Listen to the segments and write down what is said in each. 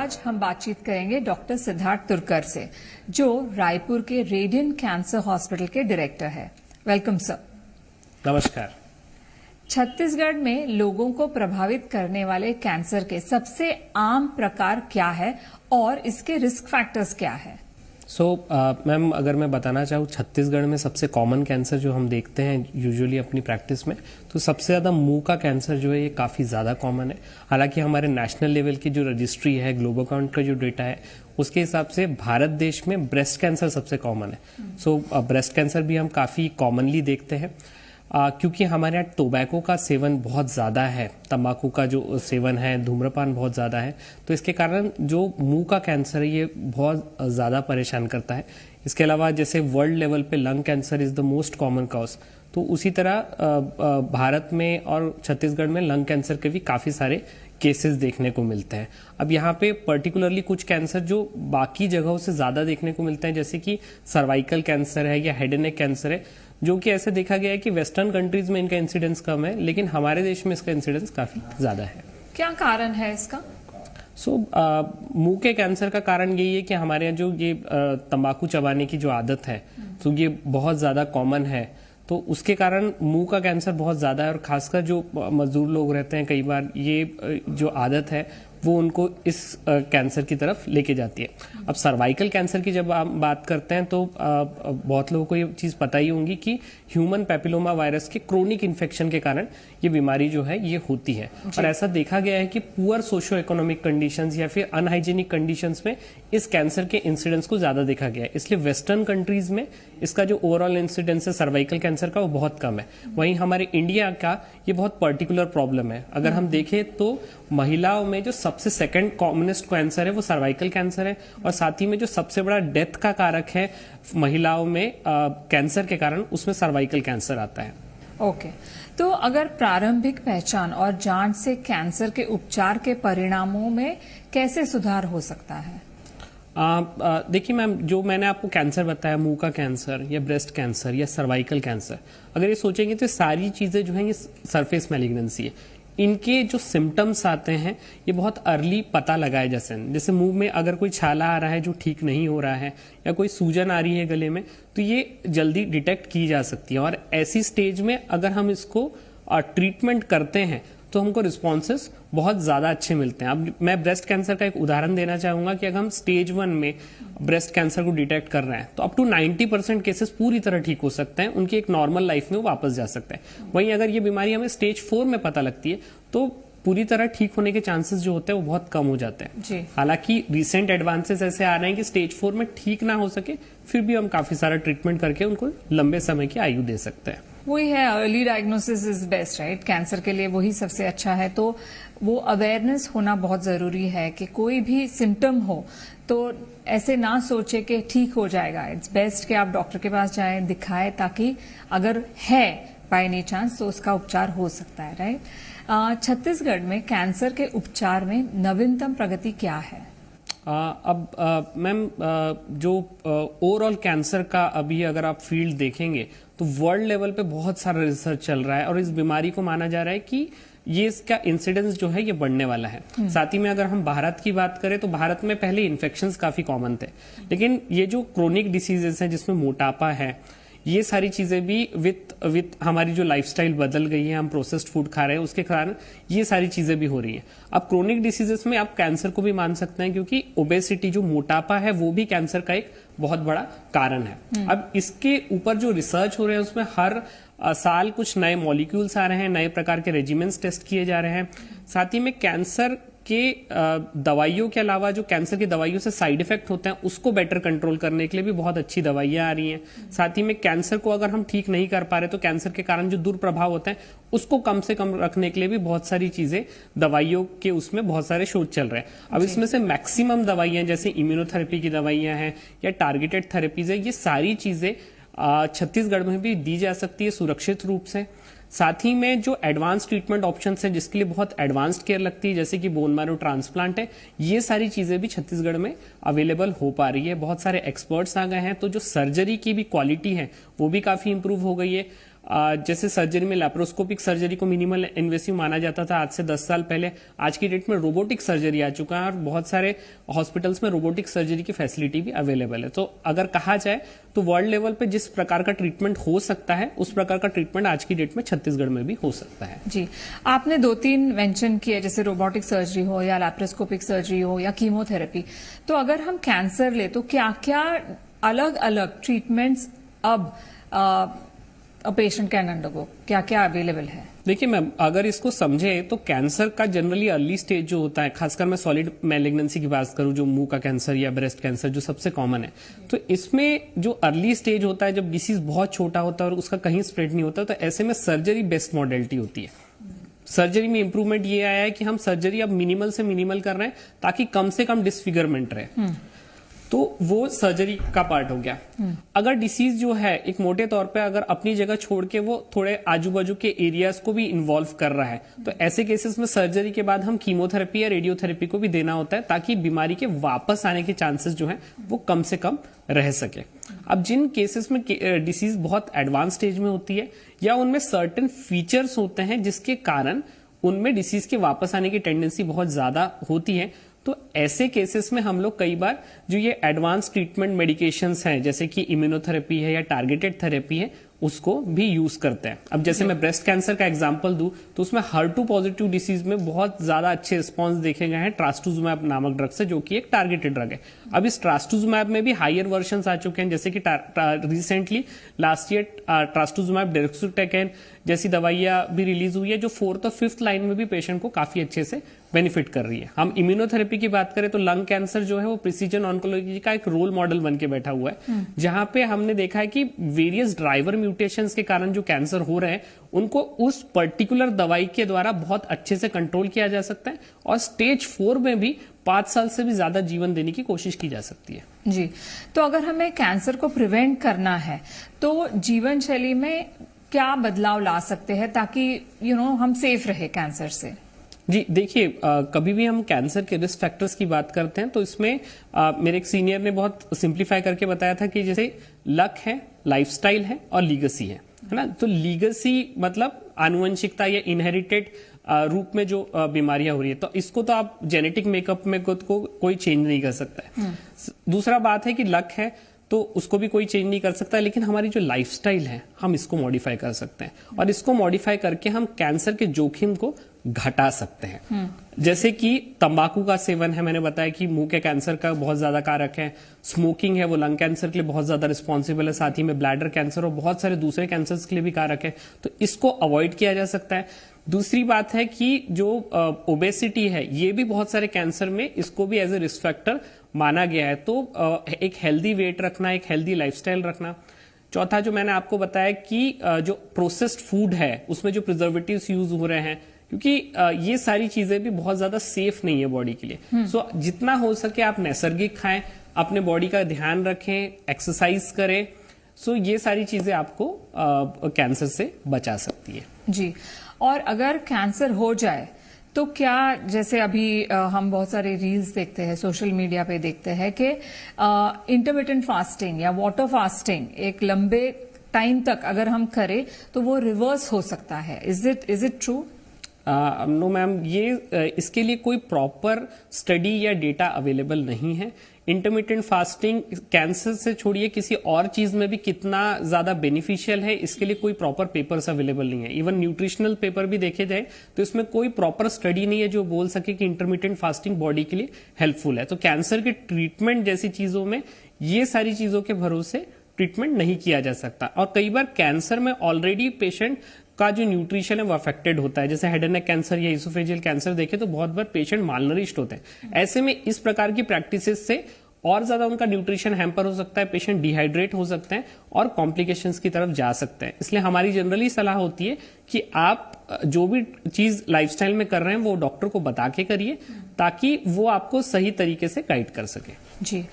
आज हम बातचीत करेंगे डॉक्टर सिद्धार्थ तुर्कर से, जो रायपुर के रेडियंट कैंसर हॉस्पिटल के डायरेक्टर है। Welcome sir. नमस्कार। छत्तीसगढ़ में लोगों को प्रभावित करने वाले कैंसर के सबसे आम प्रकार क्या है और इसके रिस्क फैक्टर्स क्या है? मैम, अगर मैं बताना चाहूँ, छत्तीसगढ़ में सबसे कॉमन कैंसर जो हम देखते हैं यूजुअली अपनी प्रैक्टिस में, तो सबसे ज़्यादा मुंह का कैंसर जो है ये काफ़ी ज़्यादा कॉमन है। हालांकि हमारे नेशनल लेवल की जो रजिस्ट्री है, ग्लोबल काउंट का जो डेटा है, उसके हिसाब से भारत देश में ब्रेस्ट कैंसर सबसे कॉमन है। ब्रेस्ट कैंसर भी हम काफ़ी कॉमनली देखते हैं क्योंकि हमारे यहाँ टोबैको का सेवन बहुत ज़्यादा है, तंबाकू का जो सेवन है, धूम्रपान बहुत ज़्यादा है, तो इसके कारण जो मुंह का कैंसर है ये बहुत ज़्यादा परेशान करता है। इसके अलावा जैसे वर्ल्ड लेवल पे lung cancer is the most common cause, तो उसी तरह भारत में और छत्तीसगढ़ में लंग कैंसर के भी काफ़ी सारे केसेस देखने को मिलते हैं। अब यहाँ पे पर्टिकुलरली कुछ कैंसर जो बाकी जगहों से ज़्यादा देखने को मिलते हैं, जैसे कि सर्वाइकल कैंसर है या हेड एंड नेक कैंसर है, जो कि ऐसे देखा गया है कि वेस्टर्न कंट्रीज में इनका इंसिडेंस कम है, लेकिन हमारे देश में इसका इंसिडेंस काफी ज्यादा है। क्या कारण है इसका? मुंह के कैंसर का कारण यही है कि हमारे यहाँ जो ये तंबाकू चबाने की जो आदत है, तो ये बहुत ज्यादा कॉमन है, तो उसके कारण मुंह का कैंसर बहुत ज्यादा है। और खासकर जो मजदूर लोग रहते हैं, कई बार ये जो आदत है वो उनको इस कैंसर की तरफ लेके जाती है। अब सर्वाइकल कैंसर की जब आप बात करते हैं तो बहुत लोगों को ये चीज़ पता ही होगी कि ह्यूमन पैपिलोमा वायरस के क्रोनिक इन्फेक्शन के कारण ये बीमारी जो है ये होती है। और ऐसा देखा गया है कि पुअर सोशो इकोनॉमिक कंडीशंस या फिर अनहाइजीनिक कंडीशंस में इस कैंसर के इंसिडेंस को ज्यादा देखा गया है। इसलिए वेस्टर्न कंट्रीज में इसका जो ओवरऑल इंसिडेंस है सर्वाइकल कैंसर का वो बहुत कम है। वहीं हमारे इंडिया का ये बहुत पर्टिकुलर प्रॉब्लम है। अगर हम देखें तो महिलाओं में जो सबसे सेकंड कॉमनेस्ट कैंसर है वो सर्वाइकल कैंसर है, और साथ ही में जो सबसे बड़ा डेथ का कारक है महिलाओं में कैंसर के कारण, उसमें सर्वाइकल कैंसर आता है। ओके, तो अगर प्रारंभिक पहचान और जांच से कैंसर के उपचार के परिणामों में कैसे सुधार हो सकता है? देखिए मैम, जो मैंने आपको कैंसर बताया, मुंह का कैंसर या ब्रेस्ट कैंसर या सर्वाइकल कैंसर, अगर ये सोचेंगे तो सारी चीजें जो हैं ये सरफेस मैलिग्नेंसी है। इनके जो सिम्टम्स आते हैं ये बहुत अर्ली पता लगाए, जैसे मुंह में अगर कोई छाला आ रहा है जो ठीक नहीं हो रहा है या कोई सूजन आ रही है गले में, तो ये जल्दी डिटेक्ट की जा सकती है। और ऐसी स्टेज में अगर हम इसको ट्रीटमेंट करते हैं तो हमको रिस्पॉन्सेस बहुत ज्यादा अच्छे मिलते हैं। अब मैं ब्रेस्ट कैंसर का एक उदाहरण देना चाहूंगा कि अगर हम स्टेज 1 में ब्रेस्ट कैंसर को डिटेक्ट कर रहे हैं तो अप टू 90% केसेस पूरी तरह ठीक हो सकते हैं, उनकी एक नॉर्मल लाइफ में वो वापस जा सकते हैं। वहीं अगर ये बीमारी हमें स्टेज 4 में पता लगती है तो पूरी तरह ठीक होने के चांसेस जो होते हैं वो बहुत कम हो जाते हैं। हालांकि रिसेंट एडवांसेस ऐसे आ रहे हैं कि स्टेज 4 में ठीक ना हो सके, फिर भी हम काफी सारा ट्रीटमेंट करके उनको लंबे समय की आयु दे सकते हैं। वही है, early diagnosis is best, right? Cancer के लिए वही सबसे अच्छा है। तो वो अवेयरनेस होना बहुत जरूरी है कि कोई भी सिम्टम हो तो ऐसे ना सोचे कि ठीक हो जाएगा। इट्स बेस्ट कि आप डॉक्टर के पास जाएं, दिखाएं, ताकि अगर है बाय एनी चांस तो उसका उपचार हो सकता है, राइट? छत्तीसगढ़ में कैंसर के उपचार में नवीनतम प्रगति क्या है? मैम, जो ओवरऑल कैंसर का अभी अगर आप फील्ड देखेंगे तो वर्ल्ड लेवल पे बहुत सारा रिसर्च चल रहा है और इस बीमारी को माना जा रहा है कि ये इसका इंसिडेंस जो है ये बढ़ने वाला है। साथ ही में अगर हम भारत की बात करें तो भारत में पहले इन्फेक्शंस काफी कॉमन थे, लेकिन ये जो क्रोनिक डिसीजेस हैं जिसमें मोटापा है, ये सारी चीजें भी विथ हमारी जो लाइफस्टाइल बदल गई है, हम प्रोसेस्ड फूड खा रहे हैं, उसके कारण ये सारी चीजें भी हो रही हैं। अब क्रोनिक डिसीजेस में आप कैंसर को भी मान सकते हैं, क्योंकि ओबेसिटी, जो मोटापा है, वो भी कैंसर का एक बहुत बड़ा कारण है। अब इसके ऊपर जो रिसर्च हो रहे हैं उसमें हर साल कुछ नए मॉलिक्यूल्स आ रहे हैं, नए प्रकार के रेजिमेंट्स टेस्ट किए जा रहे हैं। साथ ही में कैंसर के दवाइयों के अलावा जो कैंसर की दवाइयों से साइड इफेक्ट होते हैं उसको बेटर कंट्रोल करने के लिए भी बहुत अच्छी दवाइयां आ रही हैं। साथ ही में कैंसर को अगर हम ठीक नहीं कर पा रहे तो कैंसर के कारण जो दुष्प्रभाव होते हैं उसको कम से कम रखने के लिए भी बहुत सारी चीजें, दवाइयों के उसमें बहुत सारे शोध चल रहे हैं। अब इसमें से मैक्सिमम दवाइयां जैसे इम्यूनोथेरेपी की दवाइयां हैं या टारगेटेड थेरेपीज है, ये सारी चीजें छत्तीसगढ़ में भी दी जा सकती है सुरक्षित रूप से। साथ ही में जो एडवांस ट्रीटमेंट ऑप्शन है जिसके लिए बहुत एडवांस्ड केयर लगती है, जैसे कि बोन मैरो ट्रांसप्लांट है, ये सारी चीजें भी छत्तीसगढ़ में अवेलेबल हो पा रही है। बहुत सारे एक्सपर्ट्स आ गए हैं, तो जो सर्जरी की भी क्वालिटी है वो भी काफी इंप्रूव हो गई है। जैसे सर्जरी में लैप्रोस्कोपिक सर्जरी को मिनिमल इन्वेसिव माना जाता था आज से 10 साल पहले, आज की डेट में रोबोटिक सर्जरी आ चुका है और बहुत सारे हॉस्पिटल्स में रोबोटिक सर्जरी की फैसिलिटी भी अवेलेबल है। तो अगर कहा जाए तो वर्ल्ड लेवल पे जिस प्रकार का ट्रीटमेंट हो सकता है उस प्रकार का ट्रीटमेंट आज की डेट में छत्तीसगढ़ में भी हो सकता है। जी, आपने 2-3 मेंशन किए, जैसे रोबोटिक सर्जरी हो या लैप्रोस्कोपिक सर्जरी हो या कीमोथेरेपी। तो अगर हम कैंसर ले तो क्या क्या अलग अलग ट्रीटमेंट्स अब पेशेंट कैन अंडरगो, क्या क्या अवेलेबल है? देखिए मैम, अगर इसको समझे तो कैंसर का जनरली अर्ली स्टेज जो होता है, खासकर मैं सॉलिड मैलिग्नेंसी की बात करूं, जो मुंह का कैंसर या ब्रेस्ट कैंसर जो सबसे कॉमन है, तो इसमें जो अर्ली स्टेज होता है, जब डिसीज बहुत छोटा होता है और उसका कहीं स्प्रेड नहीं होता, तो ऐसे में सर्जरी बेस्ट मॉडलिटी होती है। सर्जरी में इंप्रूवमेंट ये आया है कि हम सर्जरी अब मिनिमल से मिनिमल कर रहे हैं ताकि कम से कम डिसफिगरमेंट रहे। तो वो सर्जरी का पार्ट हो गया। अगर डिसीज जो है एक मोटे तौर पे अगर अपनी जगह छोड़ के वो थोड़े आजू बाजू के एरियाज को भी इन्वॉल्व कर रहा है, तो ऐसे केसेस में सर्जरी के बाद हम कीमोथेरेपी या रेडियोथेरेपी को भी देना होता है ताकि बीमारी के वापस आने के चांसेस जो है वो कम से कम रह सके। अब जिन केसेस में डिसीज बहुत एडवांस स्टेज में होती है या उनमें सर्टेन फीचर्स होते हैं जिसके कारण उनमें डिसीज के वापस आने की टेंडेंसी बहुत ज्यादा होती है, तो ऐसे केसेस में हम लोग कई बार जो ये एडवांस ट्रीटमेंट मेडिकेशंस हैं, जैसे कि इम्यूनोथेरेपी है या टारगेटेड थेरेपी है, उसको भी यूज करते हैं। अब जैसे मैं ब्रेस्ट कैंसर का एग्जांपल दूं तो उसमें HER2 पॉजिटिव डिसीज में बहुत ज्यादा अच्छे रिस्पॉन्स देखे गए हैं ट्रास्टुजुमैब नामक ड्रग से, जो कि एक टारगेटेड ड्रग है। अब इस ट्रास्टुजुमैब में भी हायर वर्जन्स आ चुके हैं, जैसे कि रिसेंटली लास्ट ईयर ट्रास्टुजुमैब डेक्सुटेकन जैसी दवाइयां भी रिलीज हुई है, जो 4th और 5th लाइन में भी पेशेंट को काफी अच्छे से बेनिफिट कर रही है। हम इम्यूनोथेरेपी की बात करें तो लंग कैंसर जो है वो प्रिसीजन ऑन्कोलॉजी का एक रोल मॉडल बन के बैठा हुआ है, जहां पे हमने देखा है कि वेरियस ड्राइवर म्यूटेशंस के कारण जो कैंसर हो रहे हैं उनको उस पर्टिकुलर दवाई के द्वारा बहुत अच्छे से कंट्रोल किया जा सकता है और स्टेज 4 में भी 5 साल से भी ज्यादा जीवन देने की कोशिश की जा सकती है। जी, तो अगर हमें कैंसर को प्रिवेंट करना है तो जीवन शैली में क्या बदलाव ला सकते हैं ताकि हम सेफ रहे कैंसर से? जी देखिए, कभी भी हम कैंसर के रिस्क फैक्टर्स की बात करते हैं तो इसमें मेरे एक सीनियर ने बहुत सिंप्लीफाई करके बताया था कि जैसे लक है, लाइफस्टाइल है और लीगेसी है ना। तो लीगेसी मतलब आनुवंशिकता या इनहेरिटेड रूप में जो बीमारियां हो रही है, तो इसको तो आप जेनेटिक मेकअप में खुद को कोई चेंज नहीं कर सकता है। दूसरा बात है कि लक है तो उसको भी कोई चेंज नहीं कर सकता, लेकिन हमारी जो लाइफस्टाइल है हम इसको मॉडिफाई कर सकते हैं और इसको मॉडिफाई करके हम कैंसर के जोखिम को घटा सकते हैं। जैसे कि तंबाकू का सेवन है, मैंने बताया कि मुंह के कैंसर का बहुत ज्यादा कारक है। स्मोकिंग है, वो लंग कैंसर के लिए बहुत ज्यादा रिस्पॉन्सिबल है, साथ ही में ब्लैडर कैंसर और बहुत सारे दूसरे कैंसर्स के लिए भी कारक है, तो इसको अवॉइड किया जा सकता है। दूसरी बात है कि जो ओबेसिटी है, ये भी बहुत सारे कैंसर में इसको भी एज ए रिस्क फैक्टर माना गया है। तो एक हेल्दी वेट रखना, एक हेल्दी लाइफस्टाइल रखना। चौथा जो मैंने आपको बताया कि जो प्रोसेस्ड फूड है उसमें जो प्रिजर्वेटिव्स यूज हो रहे हैं, क्योंकि ये सारी चीजें भी बहुत ज्यादा सेफ नहीं है बॉडी के लिए। सो जितना हो सके आप नैसर्गिक खाएं, अपने बॉडी का ध्यान रखें, एक्सरसाइज करें। सो ये सारी चीजें आपको कैंसर से बचा सकती है। जी, और अगर कैंसर हो जाए तो क्या, जैसे अभी हम बहुत सारे रील्स देखते हैं, सोशल मीडिया पे देखते हैं कि इंटरमिटेंट फास्टिंग या वाटर फास्टिंग एक लंबे टाइम तक अगर हम करें तो वो रिवर्स हो सकता है। Is it true? No ma'am, ये इसके लिए कोई प्रॉपर स्टडी या डेटा अवेलेबल नहीं है। इंटरमिटेंट फास्टिंग कैंसर से छोड़िए किसी और चीज में भी कितना ज्यादा बेनिफिशियल है, इसके लिए कोई प्रॉपर पेपर्स अवेलेबल नहीं है। इवन न्यूट्रिशनल पेपर भी देखे जाए तो इसमें कोई प्रॉपर स्टडी नहीं है जो बोल सके कि इंटरमिटेंट फास्टिंग बॉडी के लिए हेल्पफुल है। तो कैंसर के ट्रीटमेंट जैसी चीजों में ये सारी चीजों के भरोसे ट्रीटमेंट नहीं किया जा सकता। और कई बार कैंसर में ऑलरेडी पेशेंट का जो न्यूट्रिशन है वो अफेक्टेड होता है, जैसे हेड एंड नेक कैंसर या इसोफेजियल कैंसर देखे तो बहुत बार पेशेंट मालनरिश्ड होते हैं। ऐसे में इस प्रकार की प्रैक्टिसेस से और ज्यादा उनका न्यूट्रिशन हैम्पर हो सकता है, पेशेंट डिहाइड्रेट हो सकते हैं और कॉम्प्लिकेशंस की तरफ जा सकते हैं। इसलिए हमारी जनरली सलाह होती है कि आप जो भी चीज लाइफस्टाइल में कर रहे हैं वो डॉक्टर को बता के करिए ताकि वो आपको सही तरीके से गाइड कर सके। जी,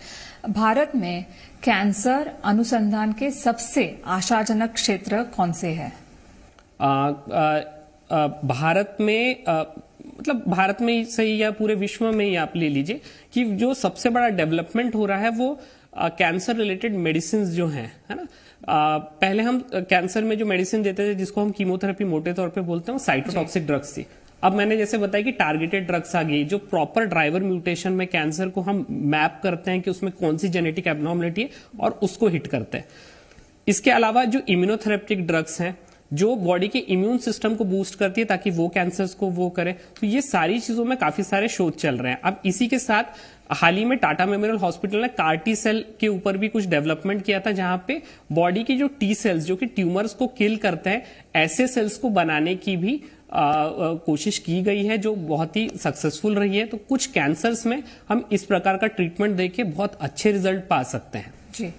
भारत में कैंसर अनुसंधान के सबसे आशाजनक क्षेत्र कौन से हैं? भारत में मतलब भारत में सही या पूरे विश्व में ही आप ले लीजिए कि जो सबसे बड़ा डेवलपमेंट हो रहा है वो कैंसर रिलेटेड मेडिसिन जो हैं, है ना, पहले हम कैंसर में जो मेडिसिन देते थे जिसको हम कीमोथेरेपी मोटे तौर पे बोलते हैं, वो साइटोटॉक्सिक ड्रग्स थी। अब मैंने जैसे बताया कि टारगेटेड ड्रग्स आ गई, जो प्रॉपर ड्राइवर म्यूटेशन में कैंसर को हम मैप करते हैं कि उसमें कौन सी जेनेटिक एब्नॉर्मलिटी है और उसको हिट करते हैं। इसके अलावा जो इम्यूनोथेरेप्टिक ड्रग्स हैं जो बॉडी के इम्यून सिस्टम को बूस्ट करती है ताकि वो कैंसर्स को वो करे, तो ये सारी चीजों में काफी सारे शोध चल रहे हैं। अब इसी के साथ हाल ही में टाटा मेमोरियल हॉस्पिटल ने कार-टी सेल के ऊपर भी कुछ डेवलपमेंट किया था, जहां पे बॉडी की जो टी सेल्स जो कि ट्यूमर्स को किल करते हैं, ऐसे सेल्स को बनाने की भी कोशिश की गई है, जो बहुत ही सक्सेसफुल रही है। तो कुछ कैंसर्स में हम इस प्रकार का ट्रीटमेंट देके बहुत अच्छे रिजल्ट पा सकते हैं। जी,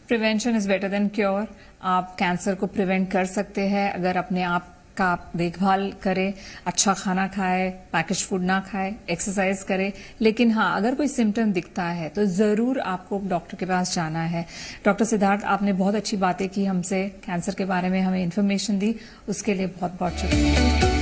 prevention is better than cure. आप कैंसर को प्रिवेंट कर सकते हैं अगर अपने आप का देखभाल करें, अच्छा खाना खाए, पैकेज फूड ना खाए, एक्सरसाइज करें। लेकिन हाँ, अगर कोई सिम्टम दिखता है तो जरूर आपको डॉक्टर के पास जाना है। डॉक्टर सिद्धार्थ, आपने बहुत अच्छी बातें की हमसे, कैंसर के बारे में हमें इन्फॉर्मेशन दी, उसके लिए बहुत बहुत शुक्रिया।